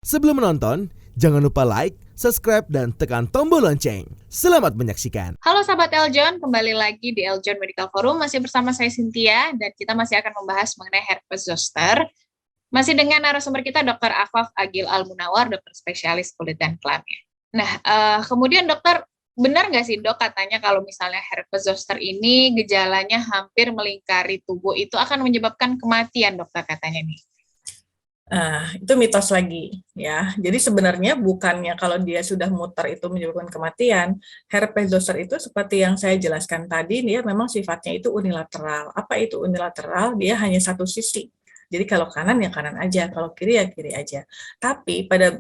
Sebelum menonton, jangan lupa like, subscribe, dan tekan tombol lonceng. Selamat menyaksikan. Halo sahabat Eljon, kembali lagi di Eljon Medical Forum. Masih bersama saya Cynthia, dan kita masih akan membahas mengenai herpes zoster. Masih dengan narasumber kita Dr. Afaf Agil Al-Munawar, dokter spesialis kulit dan kelamin. Nah, kemudian dokter, benar nggak sih dok katanya kalau misalnya herpes zoster ini gejalanya hampir melingkari tubuh itu akan menyebabkan kematian dokter katanya nih? Itu mitos lagi ya. Jadi sebenarnya bukannya kalau dia sudah muter itu menyebabkan kematian. Herpes zoster itu seperti yang saya jelaskan tadi, dia memang sifatnya itu unilateral. Apa itu unilateral? Dia hanya satu sisi. Jadi kalau kanan ya kanan aja, kalau kiri ya kiri aja. Tapi pada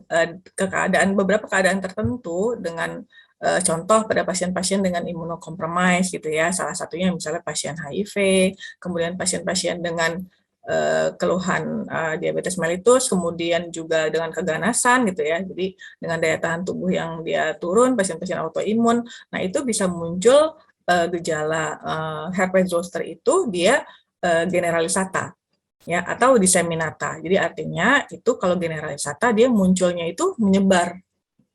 beberapa keadaan tertentu dengan contoh pada pasien-pasien dengan imunokompromis gitu ya. Salah satunya misalnya pasien HIV, kemudian pasien-pasien dengan keluhan diabetes mellitus, kemudian juga dengan keganasan gitu ya. Jadi dengan daya tahan tubuh yang dia turun, pasien-pasien autoimun, nah itu bisa muncul gejala herpes zoster itu dia generalisata ya atau disseminata. Jadi artinya itu kalau generalisata dia munculnya itu menyebar.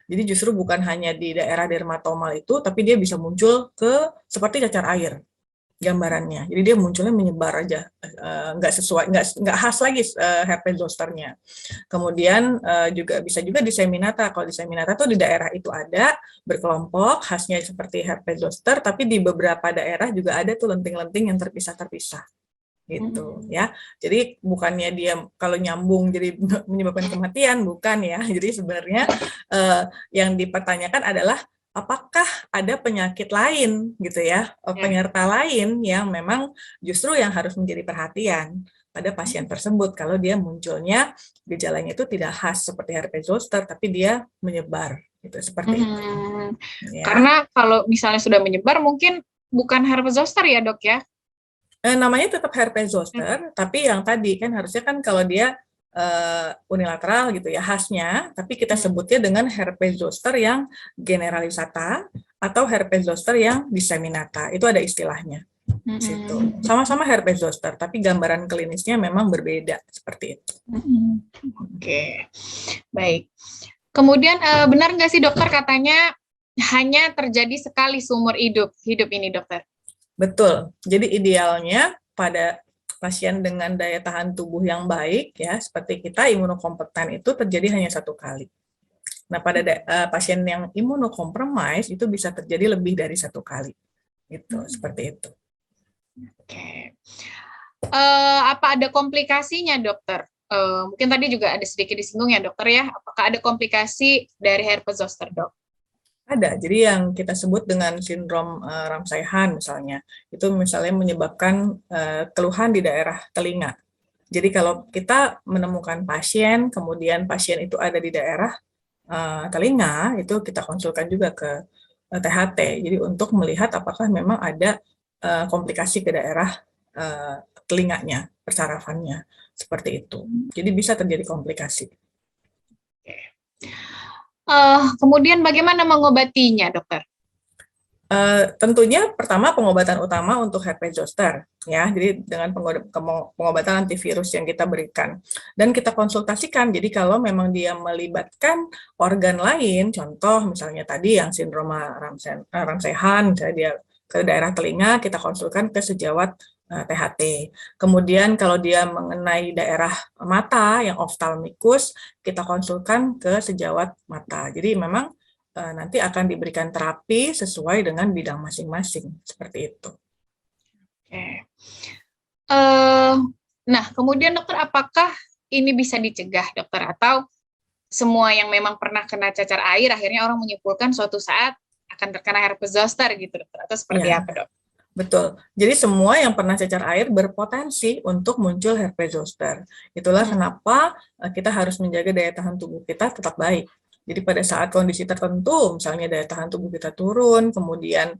Jadi justru bukan hanya di daerah dermatomal itu, tapi dia bisa muncul ke seperti cacar air gambarannya. Jadi dia munculnya menyebar aja, nggak sesuai, nggak khas lagi herpes zosternya. Kemudian juga bisa juga disseminata. Kalau disseminata tuh di daerah itu ada berkelompok, khasnya seperti herpes zoster, tapi di beberapa daerah juga ada tuh lenting-lenting yang terpisah-terpisah. Gitu ya. Jadi bukannya dia kalau nyambung jadi menyebabkan kematian, bukan ya. Jadi sebenarnya yang dipertanyakan adalah apakah ada penyakit lain gitu ya, penyerta lain yang memang justru yang harus menjadi perhatian pada pasien tersebut kalau dia munculnya gejalanya itu tidak khas seperti herpes zoster tapi dia menyebar gitu seperti itu. Ya. Karena kalau misalnya sudah menyebar mungkin bukan herpes zoster ya dok ya? Namanya tetap herpes zoster, tapi yang tadi kan harusnya kan kalau dia unilateral gitu ya khasnya, tapi kita sebutnya dengan herpes zoster yang generalisata atau herpes zoster yang disseminata. Itu ada istilahnya. Situ. Sama-sama herpes zoster, tapi gambaran klinisnya memang berbeda seperti itu. Oke, baik. Kemudian benar nggak sih dokter katanya hanya terjadi sekali seumur hidup ini dokter? Betul. Jadi idealnya pada pasien dengan daya tahan tubuh yang baik, ya seperti kita imunokompeten itu terjadi hanya satu kali. Nah pada pasien yang imunokompromis itu bisa terjadi lebih dari satu kali, itu seperti itu. Oke. Apa ada komplikasinya dokter? Mungkin tadi juga ada sedikit disinggung ya dokter ya. Apakah ada komplikasi dari herpes zoster dok? Ada, jadi yang kita sebut dengan sindrom Ramsay-Hunt misalnya, itu misalnya menyebabkan keluhan di daerah telinga. Jadi kalau kita menemukan pasien, kemudian pasien itu ada di daerah telinga, itu kita konsulkan juga ke THT, jadi untuk melihat apakah memang ada komplikasi ke daerah telinganya, persarafannya, seperti itu. Jadi bisa terjadi komplikasi. Kemudian bagaimana mengobatinya, dokter? Tentunya pertama pengobatan utama untuk herpes zoster, ya. Jadi dengan pengobatan antivirus yang kita berikan dan kita konsultasikan. Jadi kalau memang dia melibatkan organ lain, contoh misalnya tadi yang sindrom Ramsay-Hunt, misalnya dia ke daerah telinga, kita konsulkan ke sejawat THT. Kemudian kalau dia mengenai daerah mata yang oftalmikus, kita konsulkan ke sejawat mata. Jadi memang nanti akan diberikan terapi sesuai dengan bidang masing-masing, seperti itu. Oke. Nah, kemudian dokter, apakah ini bisa dicegah, dokter? Atau semua yang memang pernah kena cacar air, akhirnya orang menyimpulkan suatu saat akan terkena herpes zoster gitu, dokter? Atau seperti apa, dok? Betul. Jadi semua yang pernah cacar air berpotensi untuk muncul herpes zoster. Itulah kenapa kita harus menjaga daya tahan tubuh kita tetap baik. Jadi pada saat kondisi tertentu, misalnya daya tahan tubuh kita turun, kemudian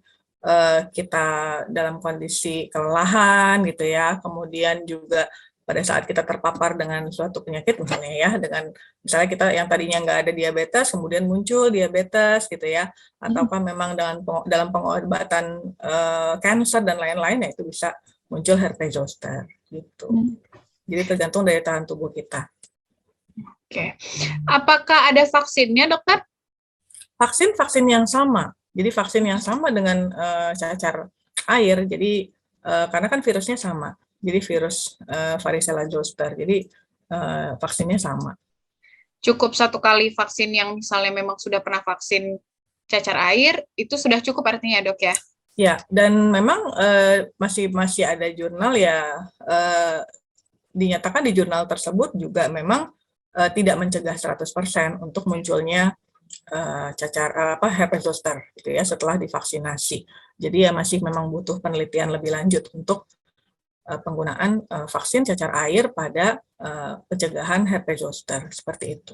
kita dalam kondisi kelelahan gitu ya, kemudian juga pada saat kita terpapar dengan suatu penyakit misalnya ya, dengan misalnya kita yang tadinya nggak ada diabetes, kemudian muncul diabetes gitu ya, ataukah memang dalam pengobatan kanker dan lain-lain, ya itu bisa muncul herpes zoster gitu. Jadi tergantung daya tahan tubuh kita. Oke. Apakah ada vaksinnya, dokter? Vaksin yang sama. Jadi vaksin yang sama dengan cacar air. Jadi karena kan virusnya sama. Jadi virus varicella zoster. Jadi vaksinnya sama. Cukup 1 kali vaksin yang misalnya memang sudah pernah vaksin cacar air, itu sudah cukup artinya, Dok ya? Ya, dan memang masih ada jurnal ya, dinyatakan di jurnal tersebut juga memang tidak mencegah 100% untuk munculnya herpes zoster gitu ya setelah divaksinasi. Jadi ya masih memang butuh penelitian lebih lanjut untuk penggunaan vaksin cacar air pada pencegahan herpes zoster seperti itu.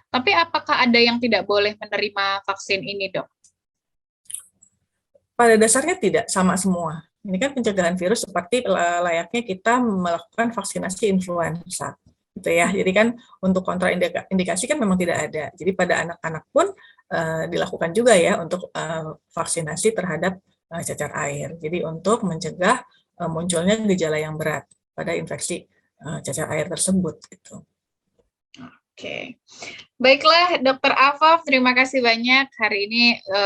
Tapi apakah ada yang tidak boleh menerima vaksin ini, Dok? Pada dasarnya tidak, sama semua. Ini kan pencegahan virus seperti layaknya kita melakukan vaksinasi influenza. Gitu ya. Jadi kan untuk kontraindikasi kan memang tidak ada. Jadi pada anak-anak pun dilakukan juga ya untuk vaksinasi terhadap cacar air. Jadi untuk mencegah munculnya gejala yang berat pada infeksi cacar air tersebut gitu. Oke. Baiklah, Dr. Afaf, terima kasih banyak hari ini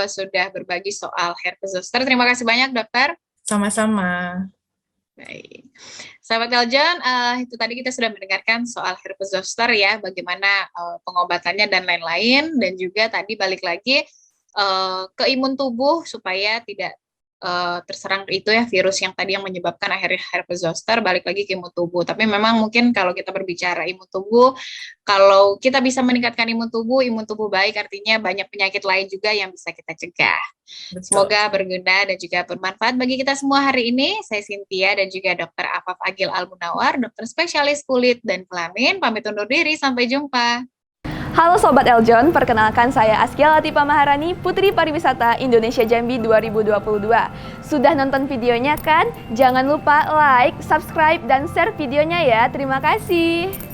sudah berbagi soal herpes zoster. Terima kasih banyak, Dokter. Sama-sama. Baik. Sahabat Eljon, itu tadi kita sudah mendengarkan soal herpes zoster ya, bagaimana pengobatannya dan lain-lain, dan juga tadi balik lagi ke imun tubuh supaya tidak terserang itu ya virus yang tadi yang menyebabkan akhirnya herpes zoster, balik lagi ke imun tubuh. Tapi memang mungkin kalau kita berbicara imun tubuh, kalau kita bisa meningkatkan imun tubuh baik, artinya banyak penyakit lain juga yang bisa kita cegah. Betul. Semoga berguna dan juga bermanfaat bagi kita semua hari ini. Saya Cynthia dan juga Dr. Afaf Agil Al-Munawar, dokter spesialis kulit dan kelamin, pamit undur diri, sampai jumpa. Halo Sobat Eljon, perkenalkan saya Askia Latifa Maharani, Putri Pariwisata Indonesia Jambi 2022. Sudah nonton videonya kan? Jangan lupa like, subscribe, dan share videonya ya. Terima kasih.